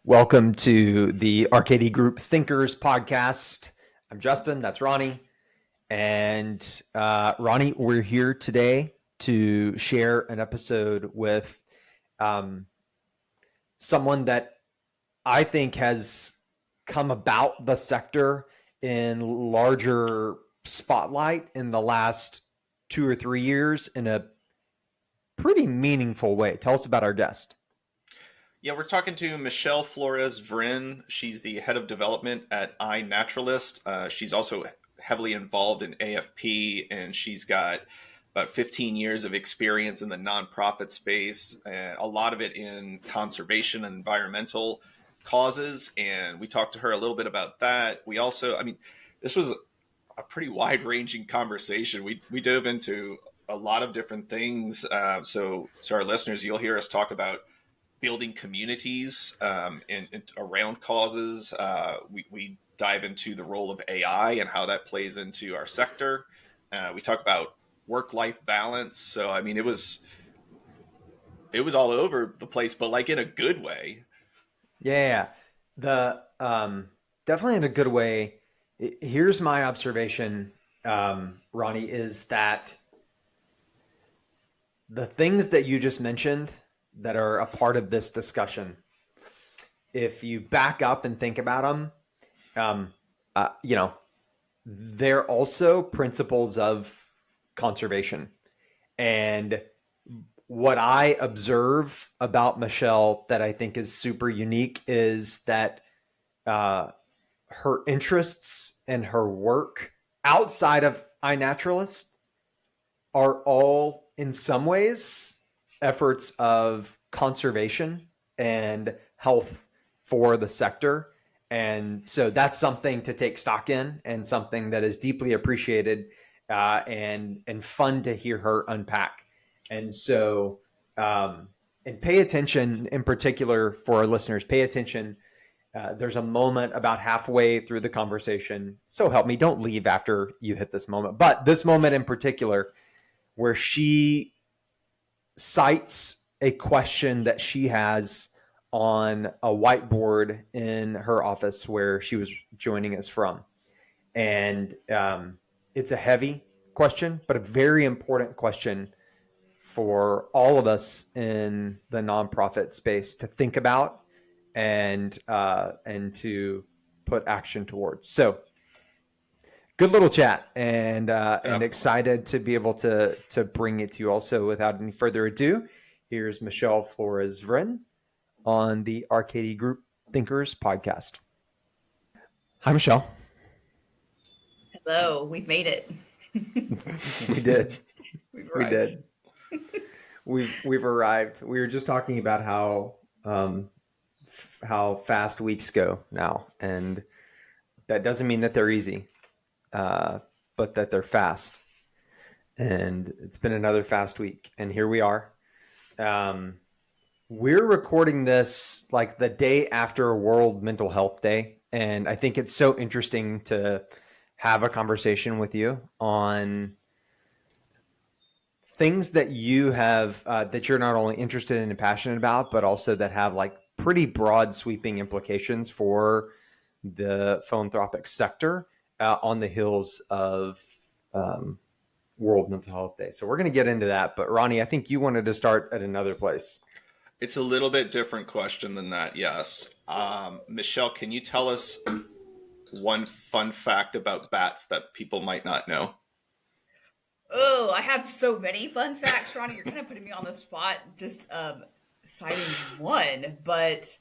Welcome to the RKD Group Thinkers podcast. I'm Justin, that's Ronnie. And Ronnie, we're here today to share an episode with someone that I think has come about the sector in larger spotlight in the last 2 or 3 years in a pretty meaningful way. Tell us about our guest. Yeah, we're talking to Michelle Flores Vryn. She's the head of development at iNaturalist. She's also heavily involved in AFP, and she's got about 15 years of experience in the nonprofit space, and a lot of it in conservation and environmental causes. And we talked to her a little bit about that. We also, this was a pretty wide-ranging conversation. We dove into a lot of different things. So our listeners, you'll hear us talk about building communities and around causes. We dive into the role of AI and how that plays into our sector. We talk about work-life balance. So, it was all over the place, but like in a good way. Yeah, the definitely in a good way. Here's my observation, Ronnie, is that the things that you just mentioned that are a part of this discussion, if you back up and think about them, they're also principles of conservation. And what I observe about Michelle that I think is super unique is that her interests and her work outside of iNaturalist are all in some ways efforts of conservation and health for the sector. And so that's something to take stock in and something that is deeply appreciated and fun to hear her unpack. And so, and pay attention in particular for our listeners, pay attention. There's a moment about halfway through the conversation. So help me, don't leave after you hit this moment. But this moment in particular, where she cites a question that she has on a whiteboard in her office where she was joining us from. And it's a heavy question, but a very important question for all of us in the nonprofit space to think about and to put action towards. So good little chat, and excited to be able to bring it to you. Also, without any further ado, here's Michelle Flores Vryn on the RKD Group Thinkers podcast. Hi, Michelle. Hello, we've made it. We did. We did. We've arrived. We were just talking about how fast weeks go now, and that doesn't mean that they're easy. But that they're fast. And it's been another fast week. And here we are. We're recording this like the day after World Mental Health Day. And I think it's so interesting to have a conversation with you on things that you have, that you're not only interested in and passionate about, but also that have like pretty broad sweeping implications for the philanthropic sector. On the heels of World Mental Health Day. So we're going to get into that. But Ronnie, I think you wanted to start at another place. It's a little bit different question than that, yes. Michelle, can you tell us one fun fact about bats that people might not know? Oh, I have so many fun facts, Ronnie. You're kind of putting me on the spot just citing one. But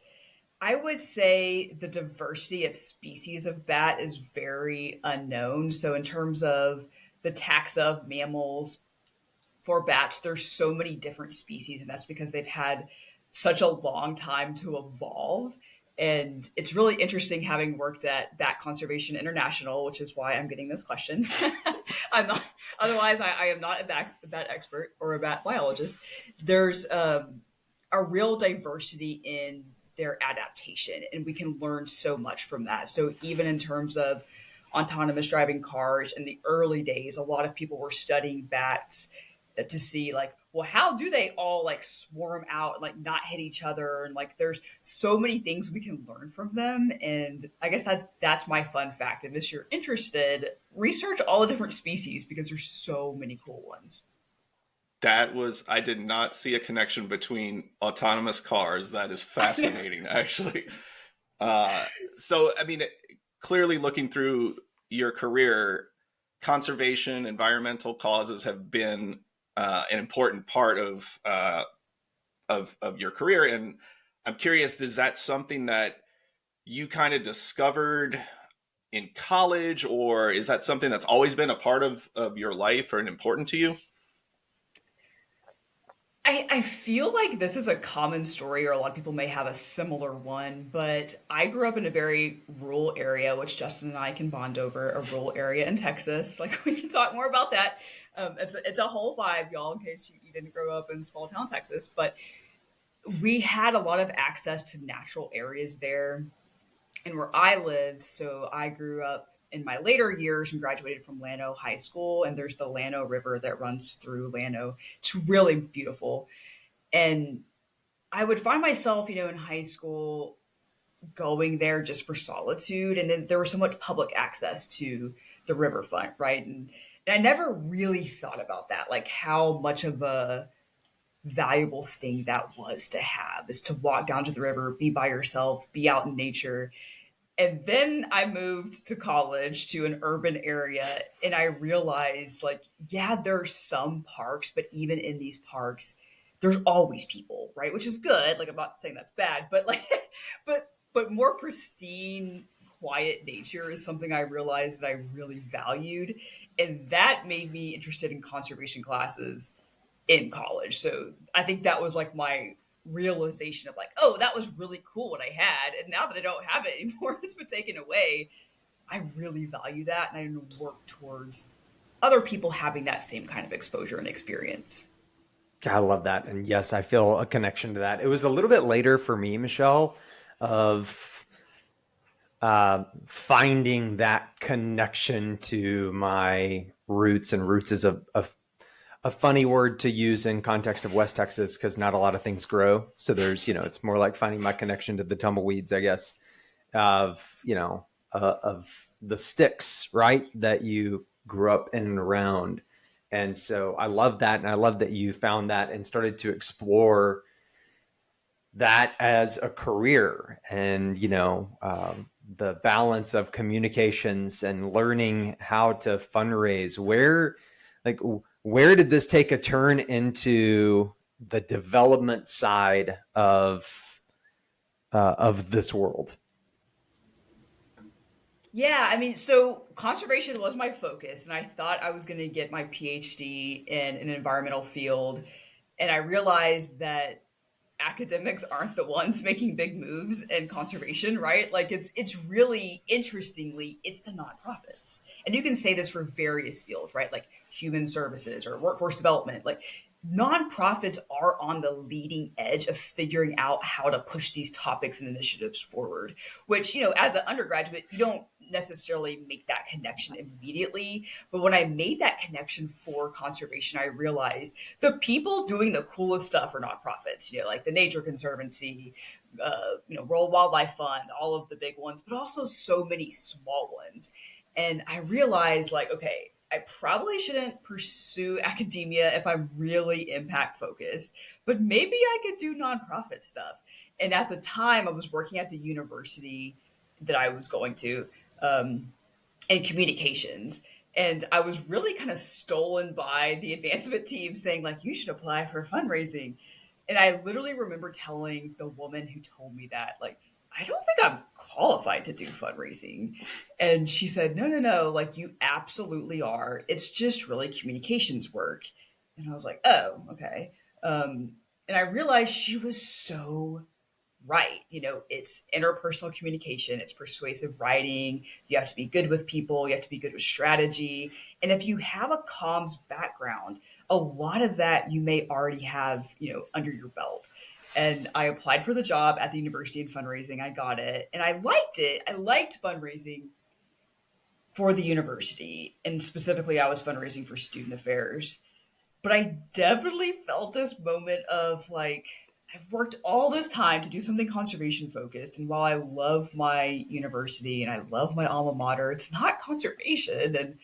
I would say the diversity of species of bat is very unknown. So in terms of the taxa of mammals for bats, there's so many different species, and that's because they've had such a long time to evolve. And it's really interesting having worked at Bat Conservation International, which is why I'm getting this question. I'm not, otherwise, I am not a bat expert or a bat biologist. There's a real diversity in their adaptation, and we can learn so much from that. So even in terms of autonomous driving cars in the early days, a lot of people were studying bats to see like well, how do they all like swarm out and like not hit each other? And like, there's so many things we can learn from them. And I guess that's my fun fact. And if you're interested, research all the different species because there's so many cool ones. I did not see a connection between autonomous cars. That is I know. fascinating, actually. Uh, so, I mean, clearly looking through your career, conservation, environmental causes have been an important part of your career. And I'm curious, is that something that you kind of discovered in college, or is that something that's always been a part of your life or important to you? I feel like this is a common story, or a lot of people may have a similar one, but I grew up in a very rural area, which Justin and I can bond over, a rural area in Texas. Like, we can talk more about that. It's a whole vibe, y'all, in case you didn't grow up in small town Texas. But we had a lot of access to natural areas there and where I lived. So I grew up in my later years and graduated from Llano High School. And there's the Llano River that runs through Llano. It's really beautiful. And I would find myself, in high school going there just for solitude. And then there was so much public access to the riverfront, right? And I never really thought about that, like how much of a valuable thing that was to have is to walk down to the river, be by yourself, be out in nature. And then I moved to college to an urban area and I realized like, yeah, there's some parks, but even in these parks, there's always people, right? Which is good. Like I'm not saying that's bad, but like but more pristine, quiet nature is something I realized that I really valued. And that made me interested in conservation classes in college. So I think that was like my realization of like, oh, that was really cool what I had. And now that I don't have it anymore, it's been taken away. I really value that and I want to work towards other people having that same kind of exposure and experience. I love that. And yes, I feel a connection to that. It was a little bit later for me, Michelle, of finding that connection to my roots. And roots is a funny word to use in context of West Texas because not a lot of things grow. So there's, it's more like finding my connection to the tumbleweeds, I guess, of the sticks, right? That you grew up in and around. And so I love that. And I love that you found that and started to explore that as a career and, the balance of communications and learning how to fundraise. Where did this take a turn into the development side of this world? Yeah, I mean, so conservation was my focus, and I thought I was going to get my PhD in an environmental field. And I realized that academics aren't the ones making big moves in conservation, right? Like it's really interestingly, it's the nonprofits. And you can say this for various fields, right? Like human services or workforce development. Like nonprofits are on the leading edge of figuring out how to push these topics and initiatives forward, which, as an undergraduate, you don't necessarily make that connection immediately. But when I made that connection for conservation, I realized the people doing the coolest stuff are nonprofits, like the Nature Conservancy, World Wildlife Fund, all of the big ones, but also so many small ones. And I realized, like, okay, I probably shouldn't pursue academia if I'm really impact focused, but maybe I could do nonprofit stuff. And at the time, I was working at the university that I was going to in communications. And I was really kind of stolen by the advancement team saying, like, you should apply for fundraising. And I literally remember telling the woman who told me that, like, I don't think I'm qualified to do fundraising. And she said, no, no, no, like, you absolutely are. It's just really communications work. And I was like, oh, okay. And I realized she was so right. It's interpersonal communication, it's persuasive writing. You have to be good with people, you have to be good with strategy. And if you have a comms background, a lot of that you may already have, under your belt. And I applied for the job at the university in fundraising. I got it and I liked it. I liked fundraising for the university. And specifically, I was fundraising for student affairs. But I definitely felt this moment of like, I've worked all this time to do something conservation focused. And while I love my university and I love my alma mater, it's not conservation. And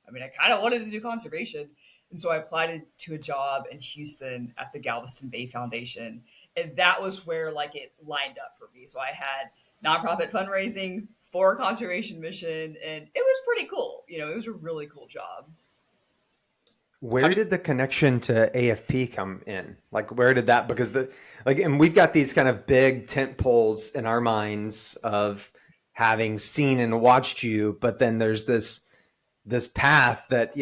I mean, I kind of wanted to do conservation. And so I applied to a job in Houston at the Galveston Bay Foundation. And that was where like it lined up for me. So I had nonprofit fundraising for a conservation mission, and it was pretty cool. You know, it was a really cool job. Where did the connection to AFP come in? Like, where did that, because and we've got these kind of big tent poles in our minds of having seen and watched you, but then there's this path that,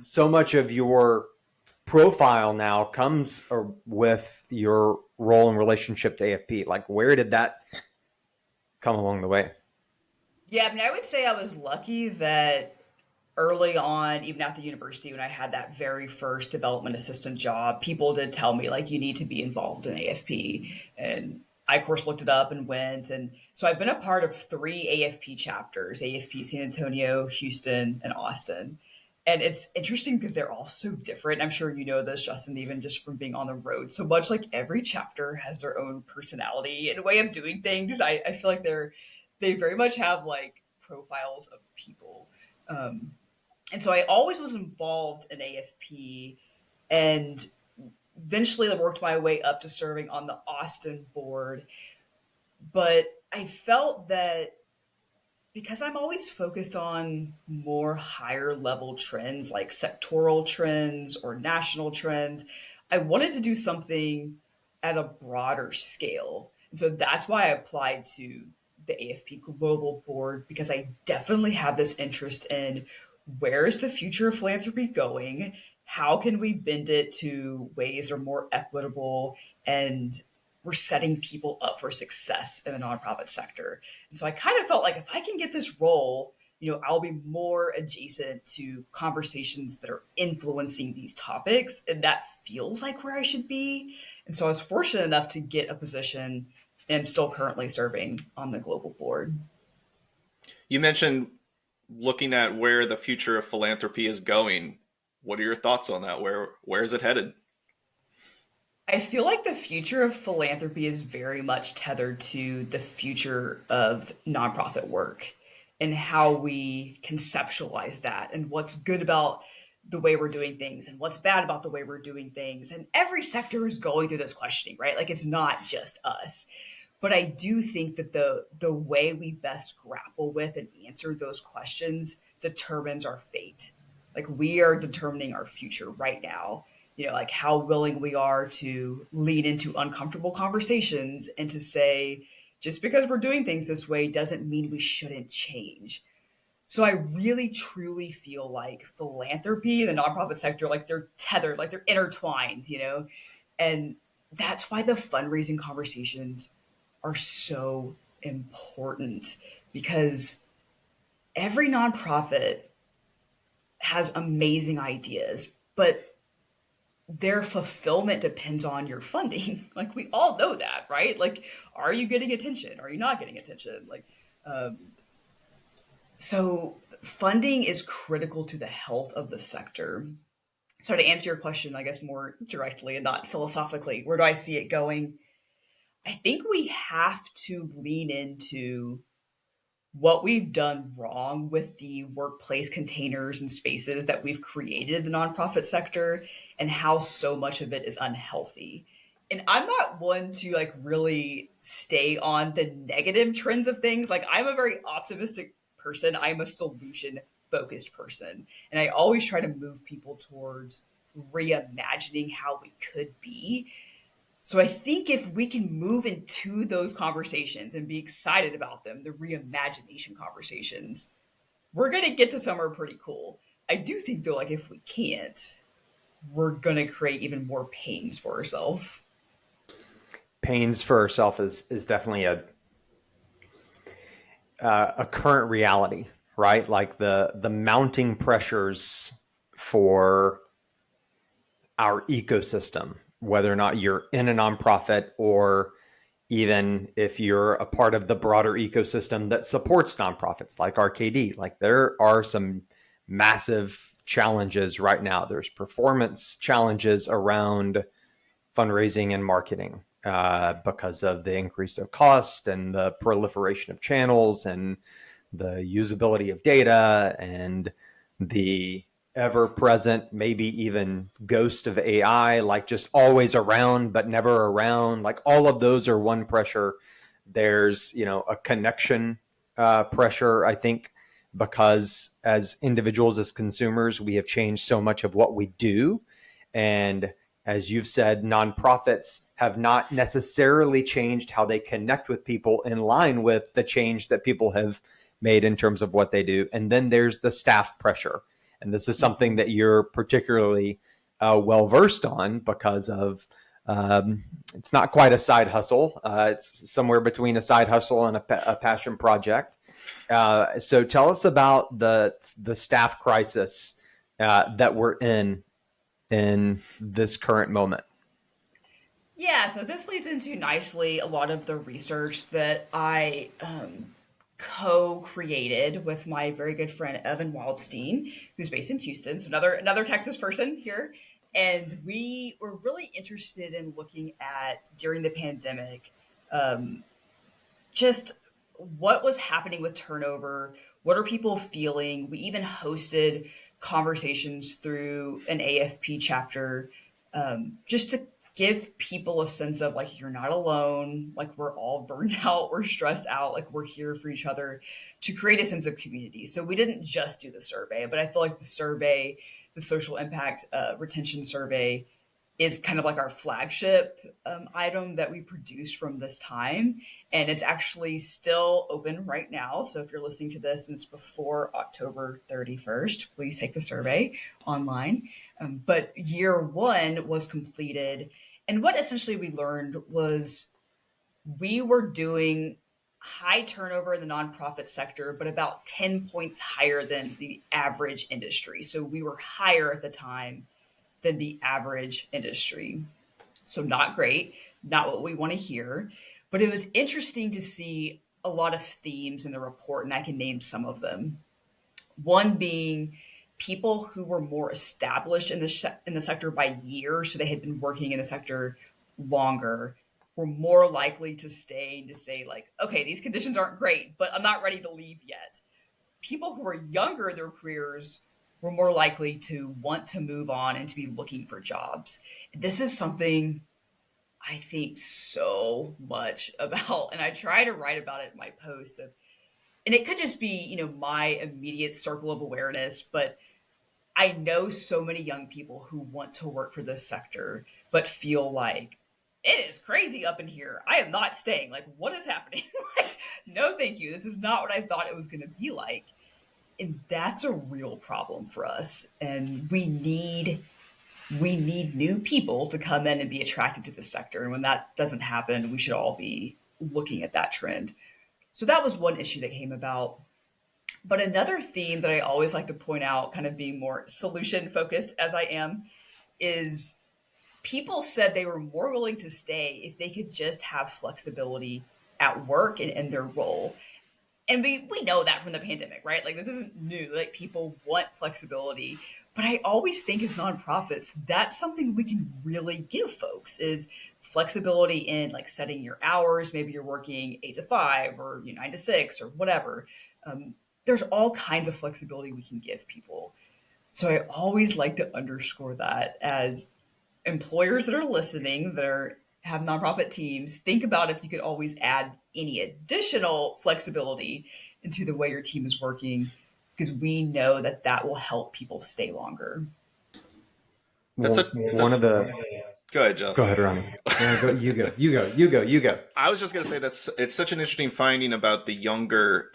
so much of your profile now comes with your role and relationship to AFP. Like, where did that come along the way? Yeah, I mean, I would say I was lucky that early on, even at the university, when I had that very first development assistant job, people did tell me, like, you need to be involved in AFP. And I, of course, looked it up and went. And so I've been a part of three AFP chapters: AFP San Antonio, Houston, and Austin. And it's interesting because they're all so different. I'm sure you know this, Justin, even just from being on the road so much. Like every chapter has their own personality and way of doing things. I feel like they very much have like profiles of people. Um, and so I always was involved in AFP, and eventually I worked my way up to serving on the Austin board. But I felt that because I'm always focused on more higher level trends like sectoral trends or national trends, I wanted to do something at a broader scale. And so that's why I applied to the AFP Global Board, because I definitely have this interest in where is the future of philanthropy going? How can we bend it to ways that are more equitable, and we're setting people up for success in the nonprofit sector? And so I kind of felt like if I can get this role, I'll be more adjacent to conversations that are influencing these topics. And that feels like where I should be. And so I was fortunate enough to get a position, and I'm still currently serving on the global board. You mentioned looking at where the future of philanthropy is going. What are your thoughts on that? Where is it headed? I feel like the future of philanthropy is very much tethered to the future of nonprofit work and how we conceptualize that and what's good about the way we're doing things and what's bad about the way we're doing things. And every sector is going through this questioning, right? Like it's not just us. But I do think that the way we best grapple with and answer those questions determines our fate. Like we are determining our future right now. Like how willing we are to lean into uncomfortable conversations and to say, just because we're doing things this way doesn't mean we shouldn't change. So I really truly feel like philanthropy and the nonprofit sector, like they're tethered, like they're intertwined. And that's why the fundraising conversations are so important, because every nonprofit has amazing ideas, but their fulfillment depends on your funding. Like we all know that, right? Like, are you getting attention? Are you not getting attention? Um, so funding is critical to the health of the sector. So to answer your question, I guess more directly and not philosophically, where do I see it going? I think we have to lean into what we've done wrong with the workplace containers and spaces that we've created in the nonprofit sector and how so much of it is unhealthy. And I'm not one to like really stay on the negative trends of things. Like I'm a very optimistic person. I'm a solution focused person. And I always try to move people towards reimagining how we could be. So I think if we can move into those conversations and be excited about them, the reimagination conversations, we're going to get to somewhere pretty cool. I do think though, like if we can't, we're going to create even more pains for ourselves. Pains for ourselves is definitely a current reality, right? Like the mounting pressures for our ecosystem, whether or not you're in a nonprofit or even if you're a part of the broader ecosystem that supports nonprofits like RKD. Like there are some massive challenges right now. There's performance challenges around fundraising and marketing because of the increase of cost and the proliferation of channels and the usability of data and the ever-present, maybe even ghost of AI, like just always around but never around. Like all of those are one pressure. There's, a connection pressure, I think, because as individuals, as consumers, we have changed so much of what we do. And as you've said, nonprofits have not necessarily changed how they connect with people in line with the change that people have made in terms of what they do. And then there's the staff pressure. And this is something that you're particularly well versed on because of it's not quite a side hustle. It's somewhere between a side hustle and a passion project. So tell us about the staff crisis that we're in this current moment. Yeah, so this leads into nicely a lot of the research that I co-created with my very good friend Evan Wildstein, who's based in Houston, so another Texas person here. And we were really interested in looking at during the pandemic, just what was happening with turnover. What are people feeling? We even hosted conversations through an AFP chapter, just to give people a sense of like, you're not alone. Like, we're all burned out. We're stressed out. Like, we're here for each other, to create a sense of community. So we didn't just do the survey, but I feel like the survey, the social impact retention survey, is kind of like our flagship item that we produced from this time. And it's actually still open right now. So if you're listening to this and it's before October 31st, please take the survey online. But year one was completed. And what essentially we learned was we were doing high turnover in the nonprofit sector, but about 10 points higher than the average industry. So we were higher at the time than the average industry. So not great, not what we want to hear. But it was interesting to see a lot of themes in the report, and I can name some of them. One being people who were more established in the sector by years, so they had been working in the sector longer, were more likely to stay and to say like, okay, these conditions aren't great, but I'm not ready to leave yet. People who were younger in their careers were more likely to want to move on and to be looking for jobs. This is something I think so much about, and I try to write about it in my post of, and it could just be, my immediate circle of awareness, but I know so many young people who want to work for this sector, but feel like it is crazy up in here. I am not staying. Like, what is happening? Like, no, thank you. This is not what I thought it was going to be like. And that's a real problem for us. And we need new people to come in and be attracted to the sector. And when that doesn't happen, we should all be looking at that trend. So that was one issue that came about. But another theme that I always like to point out, kind of being more solution focused as I am, is people said they were more willing to stay if they could just have flexibility at work and in their role. And we know that from the pandemic, right? Like, this isn't new. Like, people want flexibility. But I always think as nonprofits, that's something we can really give folks, is flexibility in like setting your hours. Maybe you're working 8 to 5 or 9 to 6 or whatever. There's all kinds of flexibility we can give people. So I always like to underscore that as employers that are listening, have nonprofit teams, think about if you could always add any additional flexibility into the way your team is working, because we know that that will help people stay longer. One of the Go ahead, Justin. Go ahead, Ronnie. No, you go. I was just going to say it's such an interesting finding about the younger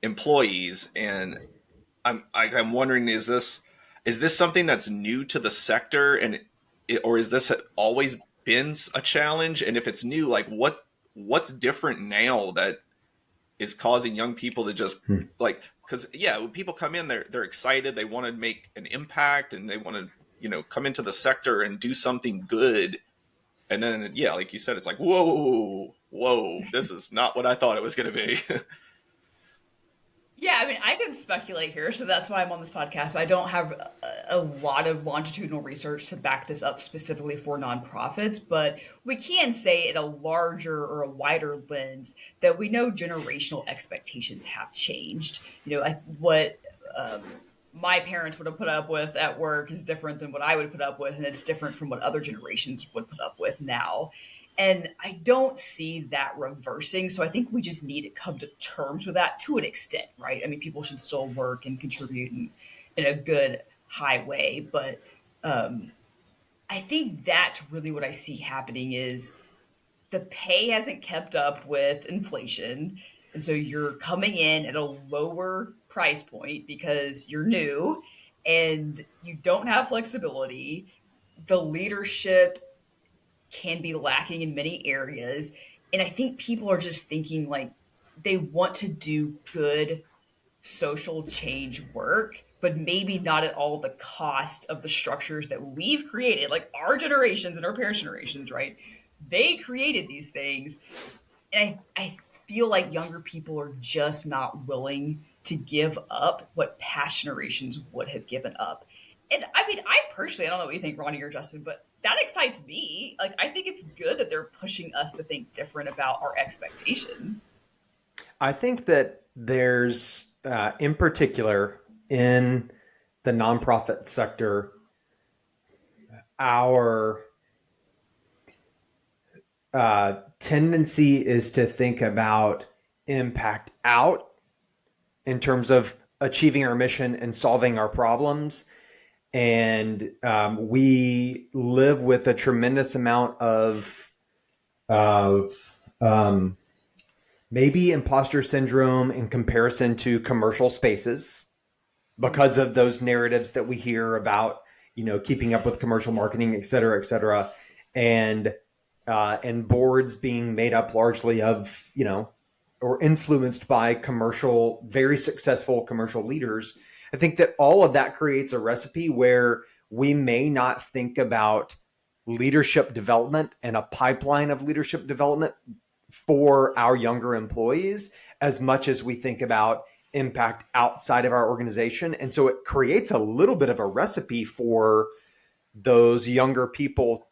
employees, and I'm wondering, is this something that's new to the sector, or is this always been a challenge? And if it's new, like what's different now that is causing young people to just like, because when people come in, they're excited, they want to make an impact, and they want to come into the sector and do something good. And then, like you said, it's like, whoa, this is not what I thought it was going to be. Yeah, I mean, I can speculate here, so that's why I'm on this podcast. So I don't have a lot of longitudinal research to back this up specifically for nonprofits, but we can say in a larger or a wider lens that we know generational expectations have changed. What my parents would have put up with at work is different than what I would put up with, and it's different from what other generations would put up with now. And I don't see that reversing. So I think we just need to come to terms with that to an extent, right? I mean, people should still work and contribute in a good, high way. But I think that's really what I see happening is the pay hasn't kept up with inflation. And so you're coming in at a lower price point because you're new and you don't have flexibility. The leadership can be lacking in many areas. And I think people are just thinking like they want to do good social change work, but maybe not at all the cost of the structures that we've created, like our generations and our parents' generations, right? They created these things. And I feel like younger people are just not willing to give up what past generations would have given up. And I mean, I personally, I don't know what you think, Ronnie or Justin, but that excites me. Like, I think it's good that they're pushing us to think different about our expectations. I think that there's, in particular, in the nonprofit sector, our tendency is to think about impact out in terms of achieving our mission and solving our problems. And we live with a tremendous amount of maybe imposter syndrome in comparison to commercial spaces because of those narratives that we hear about, keeping up with commercial marketing, et cetera, et cetera. And boards being made up largely of, or influenced by very successful commercial leaders. I think that all of that creates a recipe where we may not think about leadership development and a pipeline of leadership development for our younger employees as much as we think about impact outside of our organization. And so it creates a little bit of a recipe for those younger people,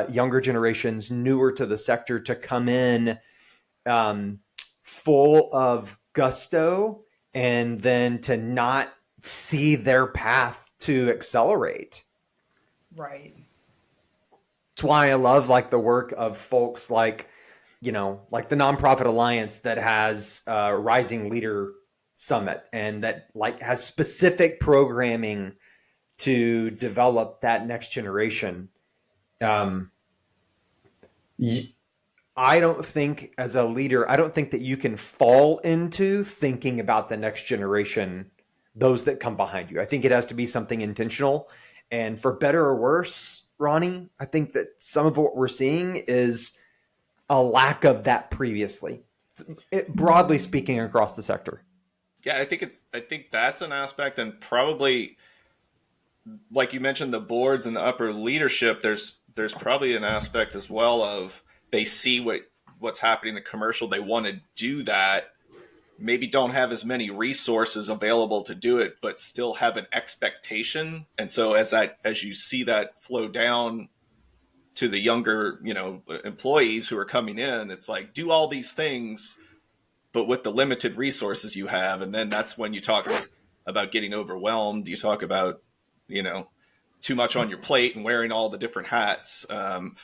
younger generations, newer to the sector, to come in full of gusto and then to not see their path to accelerate. Right. That's why I love like the work of folks like, like the nonprofit alliance that has Rising Leader Summit and that like has specific programming to develop that next generation. Um, I don't think as a leader, I don't think that you can fall into thinking about the next generation, those that come behind you. I think it has to be something intentional. And for better or worse, Ronnie, I think that some of what we're seeing is a lack of that previously, broadly speaking, across the sector. Yeah, I think that's an aspect, and probably like you mentioned, the boards and the upper leadership. There's probably an aspect as well of they see what's happening in the commercial. They want to do that. Maybe don't have as many resources available to do it, but still have an expectation. And so as you see that flow down to the younger, employees who are coming in, it's like do all these things, but with the limited resources you have. And then that's when you talk about getting overwhelmed. You talk about, too much on your plate and wearing all the different hats.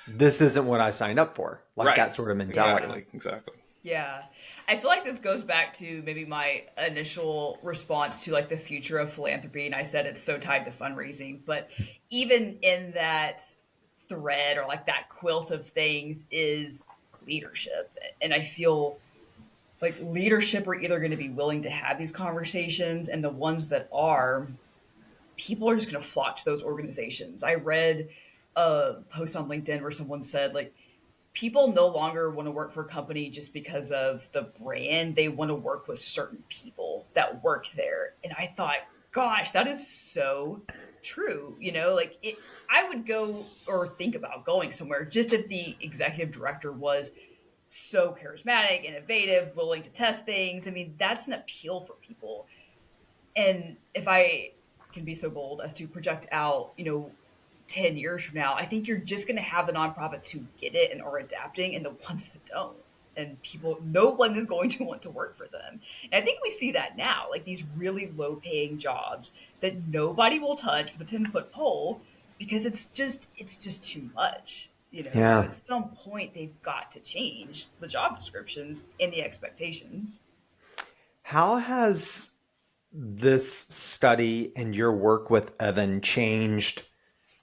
This isn't what I signed up for, like Right. that sort of mentality. Exactly. Yeah. I feel like this goes back to maybe my initial response to like the future of philanthropy. And I said it's so tied to fundraising. But even in that thread or like that quilt of things is leadership. And I feel like leadership are either going to be willing to have these conversations, and the ones that are, people are just going to flock to those organizations. I read a post on LinkedIn where someone said like people no longer want to work for a company just because of the brand. They want to work with certain people that work there. And I thought, gosh, that is so true. Like I would go or think about going somewhere just if the executive director was so charismatic, innovative, willing to test things. I mean, that's an appeal for people. And if I can be so bold as to project out, 10 years from now, I think you're just going to have the nonprofits who get it and are adapting and the ones that don't. And people, no one is going to want to work for them. And I think we see that now, like these really low paying jobs that nobody will touch with a 10-foot pole because it's just too much. So Yeah. at some point they've got to change the job descriptions and the expectations. How has this study and your work with Evan changed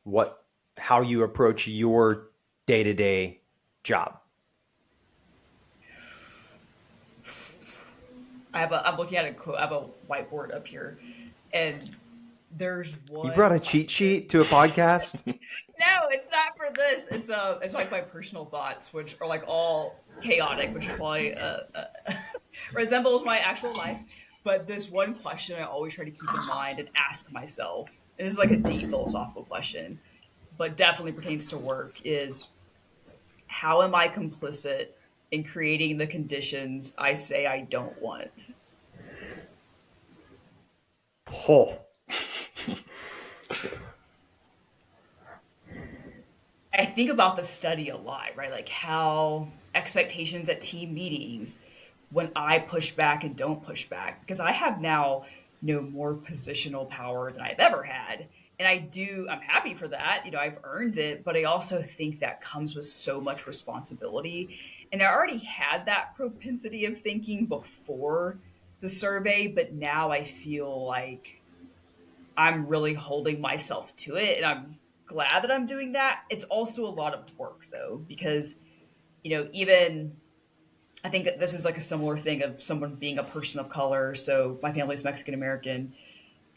what how you approach your day-to-day job? I'm looking at a quote. I have a whiteboard up here, and there's You one brought a cheat question. sheet to a podcast? No, it's not for this. It's like my personal thoughts, which are like all chaotic, which is probably resembles my actual life. But this one question I always try to keep in mind and ask myself, and this is like a deep philosophical question, but definitely pertains to work, is how am I complicit in creating the conditions I say I don't want? Oh, I think about the study a lot, right? Like how expectations at team meetings, when I push back and don't push back, because I have now more positional power than I've ever had. And I'm happy for that. I've earned it, but I also think that comes with so much responsibility. And I already had that propensity of thinking before the survey, but now I feel like I'm really holding myself to it. And I'm glad that I'm doing that. It's also a lot of work though, because, even I think that this is like a similar thing of someone being a person of color. So my family's Mexican American.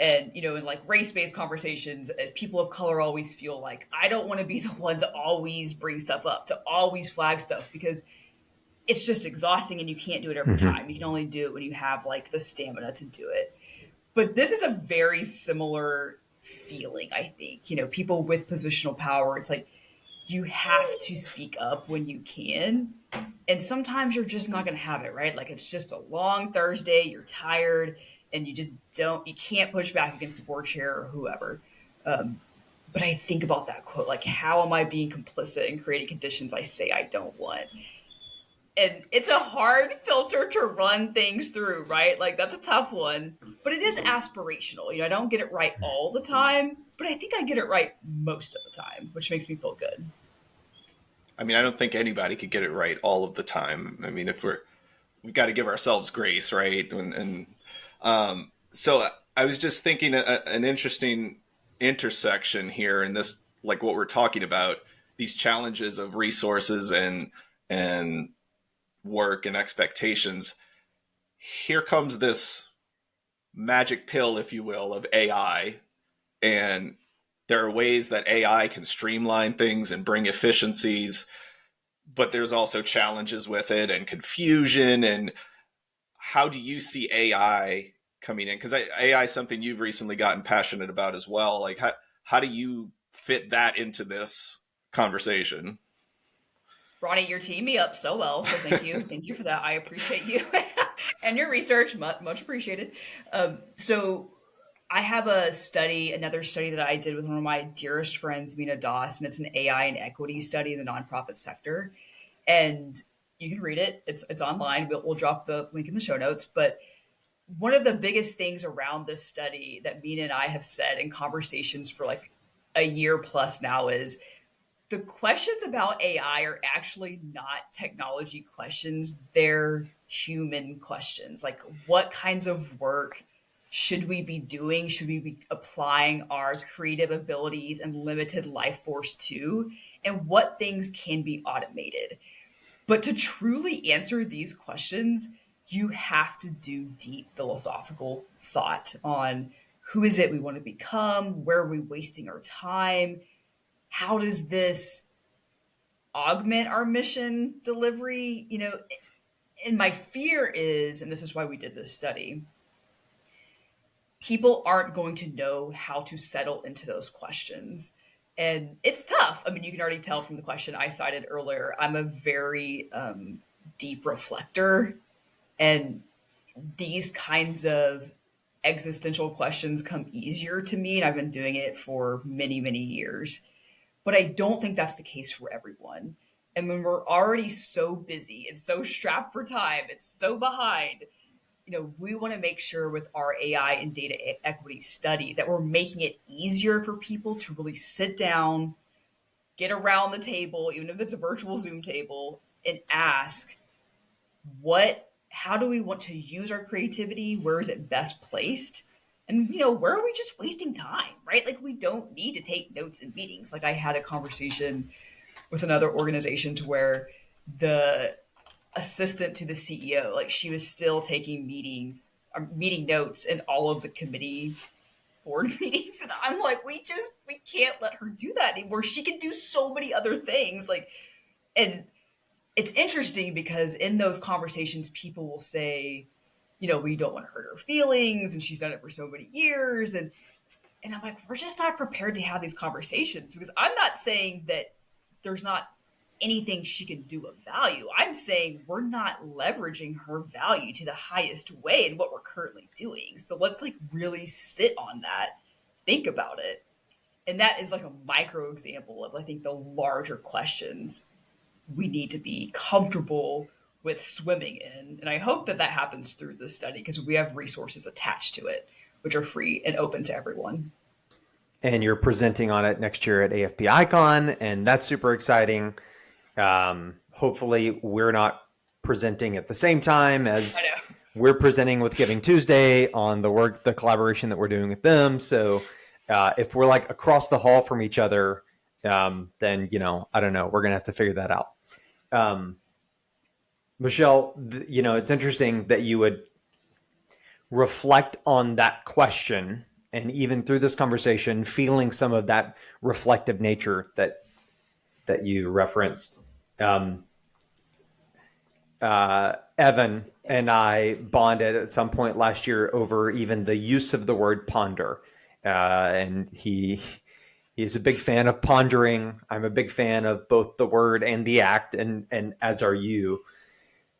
And, in like race based conversations, people of color always feel like I don't want to be the one to always bring stuff up, to always flag stuff, because it's just exhausting and you can't do it every mhm. time. You can only do it when you have like the stamina to do it. But this is a very similar feeling, I think. People with positional power, it's like you have to speak up when you can. And sometimes you're just not going to have it, right? Like it's just a long Thursday, you're tired, and you can't push back against the board chair or whoever. Um, but I think about that quote, like, how am I being complicit in creating conditions I say I don't want? And it's a hard filter to run things through, right? Like that's a tough one, but it is aspirational. I don't get it right all the time, but I think I get it right most of the time, which makes me feel good. I mean, I don't think anybody could get it right all of the time. I mean, if we've got to give ourselves grace, right? So I was just thinking an interesting intersection here in this, like what we're talking about, these challenges of resources and work and expectations. Here comes this magic pill, if you will, of AI, and there are ways that AI can streamline things and bring efficiencies, but there's also challenges with it and confusion. And how do you see AI coming in? Because AI is something you've recently gotten passionate about as well. Like, how do you fit that into this conversation? Ronnie, you're teeing me up so well, so thank you. Thank you for that. I appreciate you and your research. Much appreciated. So I have another study that I did with one of my dearest friends, Mina Doss, and it's an AI and equity study in the nonprofit sector. And you can read it. It's online. We'll drop the link in the show notes. But one of the biggest things around this study that Mina and I have said in conversations for like a year plus now is the questions about AI are actually not technology questions. They're human questions. Like, what kinds of work should we be doing? Should we be applying our creative abilities and limited life force to? And what things can be automated? But to truly answer these questions, you have to do deep philosophical thought on who is it we want to become? Where are we wasting our time? How does this augment our mission delivery? And my fear is, and this is why we did this study, people aren't going to know how to settle into those questions. And it's tough. I mean, you can already tell from the question I cited earlier, I'm a very deep reflector. And these kinds of existential questions come easier to me, and I've been doing it for many, many years. But I don't think that's the case for everyone. And when we're already so busy and so strapped for time, it's so behind, we want to make sure with our AI and data equity study that we're making it easier for people to really sit down, get around the table, even if it's a virtual Zoom table, and ask how do we want to use our creativity? Where is it best placed? And where are we just wasting time, right? Like, we don't need to take notes in meetings. Like, I had a conversation with another organization to where the assistant to the CEO, like, she was still taking meeting notes in all of the committee board meetings. And I'm like, we can't let her do that anymore. She can do so many other things. Like, and it's interesting because in those conversations, people will say, we don't want to hurt her feelings, and she's done it for so many years. And I'm like, we're just not prepared to have these conversations, because I'm not saying that there's not anything she can do of value. I'm saying we're not leveraging her value to the highest way in what we're currently doing. So let's like really sit on that, think about it. And that is like a micro example of, I think, the larger questions we need to be comfortable with swimming in. And I hope that happens through this study, because we have resources attached to it, which are free and open to everyone. And you're presenting on it next year at AFP Icon, and that's super exciting. Hopefully we're not presenting at the same time as we're presenting with Giving Tuesday on the collaboration that we're doing with them. So if we're like across the hall from each other, then, I don't know, we're going to have to figure that out. Michelle, it's interesting that you would reflect on that question, and even through this conversation, feeling some of that reflective nature that you referenced. Evan and I bonded at some point last year over even the use of the word ponder. And he's a big fan of pondering. I'm a big fan of both the word and the act, and as are you.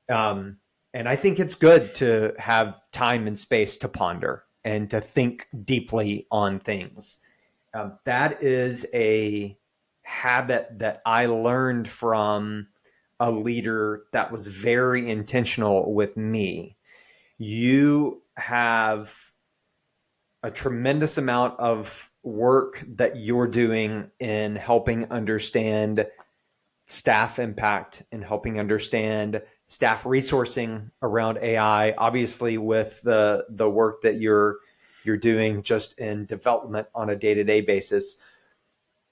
And I think it's good to have time and space to ponder and to think deeply on things. That is a habit that I learned from a leader that was very intentional with me. You have a tremendous amount of work that you're doing in helping understand staff impact and helping understand staff resourcing around AI, obviously with the work that you're doing just in development on a day-to-day basis.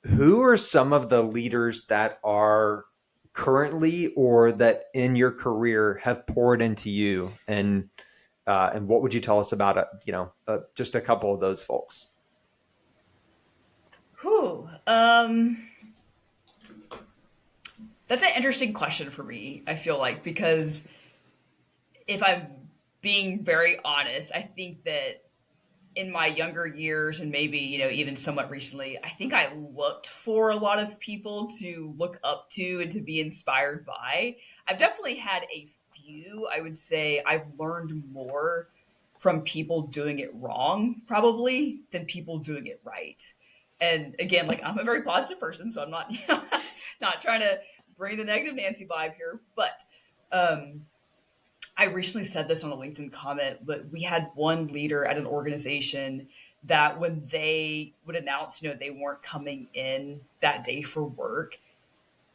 Who are some of the leaders that are currently or that in your career have poured into you, and what would you tell us about it? Just a couple of those folks. That's an interesting question for me, I feel like, because if I'm being very honest, I think that in my younger years, and maybe, even somewhat recently, I think I looked for a lot of people to look up to and to be inspired by. I've definitely had a few. I would say I've learned more from people doing it wrong, probably, than people doing it right. And again, like, I'm a very positive person, so I'm not not trying to bring the negative Nancy vibe here, but I recently said this on a LinkedIn comment, but we had one leader at an organization that when they would announce, they weren't coming in that day for work,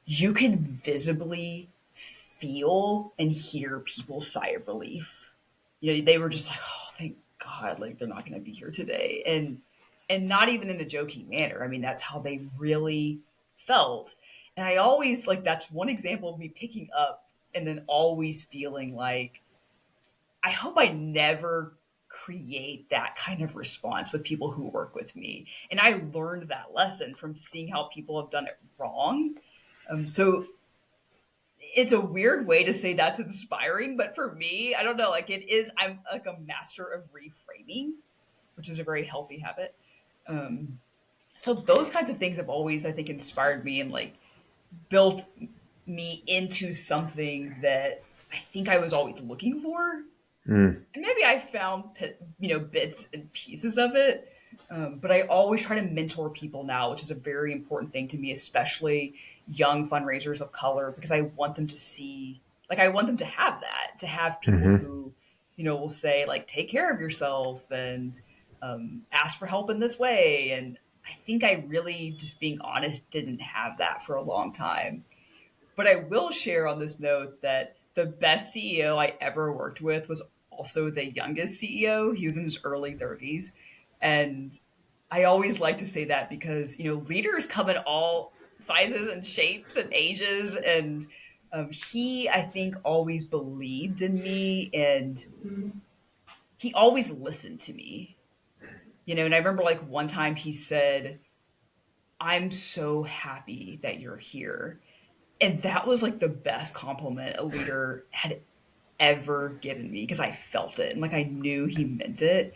you could visibly feel and hear people's sigh of relief. They were just like, oh, thank God, like, they're not going to be here today. And not even in a joking manner. I mean, that's how they really felt. And I always, like, that's one example of me picking up and then always feeling like, I hope I never create that kind of response with people who work with me. And I learned that lesson from seeing how people have done it wrong. So it's a weird way to say that's inspiring, but for me, I don't know, like, it is, I'm like a master of reframing, which is a very healthy habit. So those kinds of things have always, I think, inspired me and like built me into something that I think I was always looking for. Mm. And maybe I found bits and pieces of it, but I always try to mentor people now, which is a very important thing to me, especially young fundraisers of color, because I want them to see, like, I want them to have that, to have people Hmm. who, will say, like, take care of yourself and ask for help in this way. And I think I really, just being honest, didn't have that for a long time. But I will share on this note that the best CEO I ever worked with was also the youngest CEO. He was in his early 30s. And I always like to say that because, leaders come in all sizes and shapes and ages. And he, I think, always believed in me and he always listened to me. And I remember like one time he said, I'm so happy that you're here. And that was like the best compliment a leader had ever given me because I felt it and like I knew he meant it.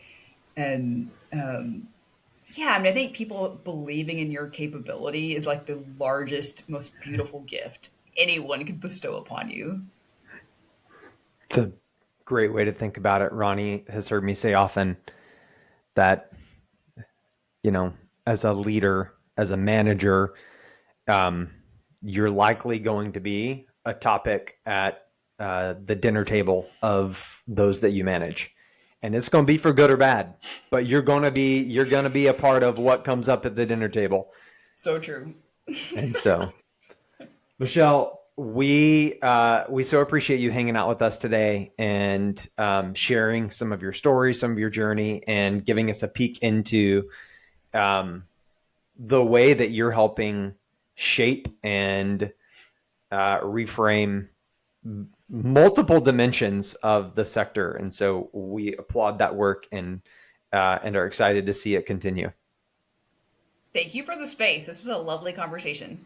And yeah, I mean, I think people believing in your capability is like the largest, most beautiful gift anyone can bestow upon you. It's a great way to think about it. Ronnie has heard me say often that, you know, as a leader, as a manager, um, you're likely going to be a topic at the dinner table of those that you manage, and it's going to be for good or bad. But you're going to be a part of what comes up at the dinner table. So true. And so, Michelle, we so appreciate you hanging out with us today and sharing some of your stories, some of your journey, and giving us a peek into um, the way that you're helping shape and reframe multiple dimensions of the sector. And so we applaud that work and are excited to see it continue. Thank you for the space. This was a lovely conversation.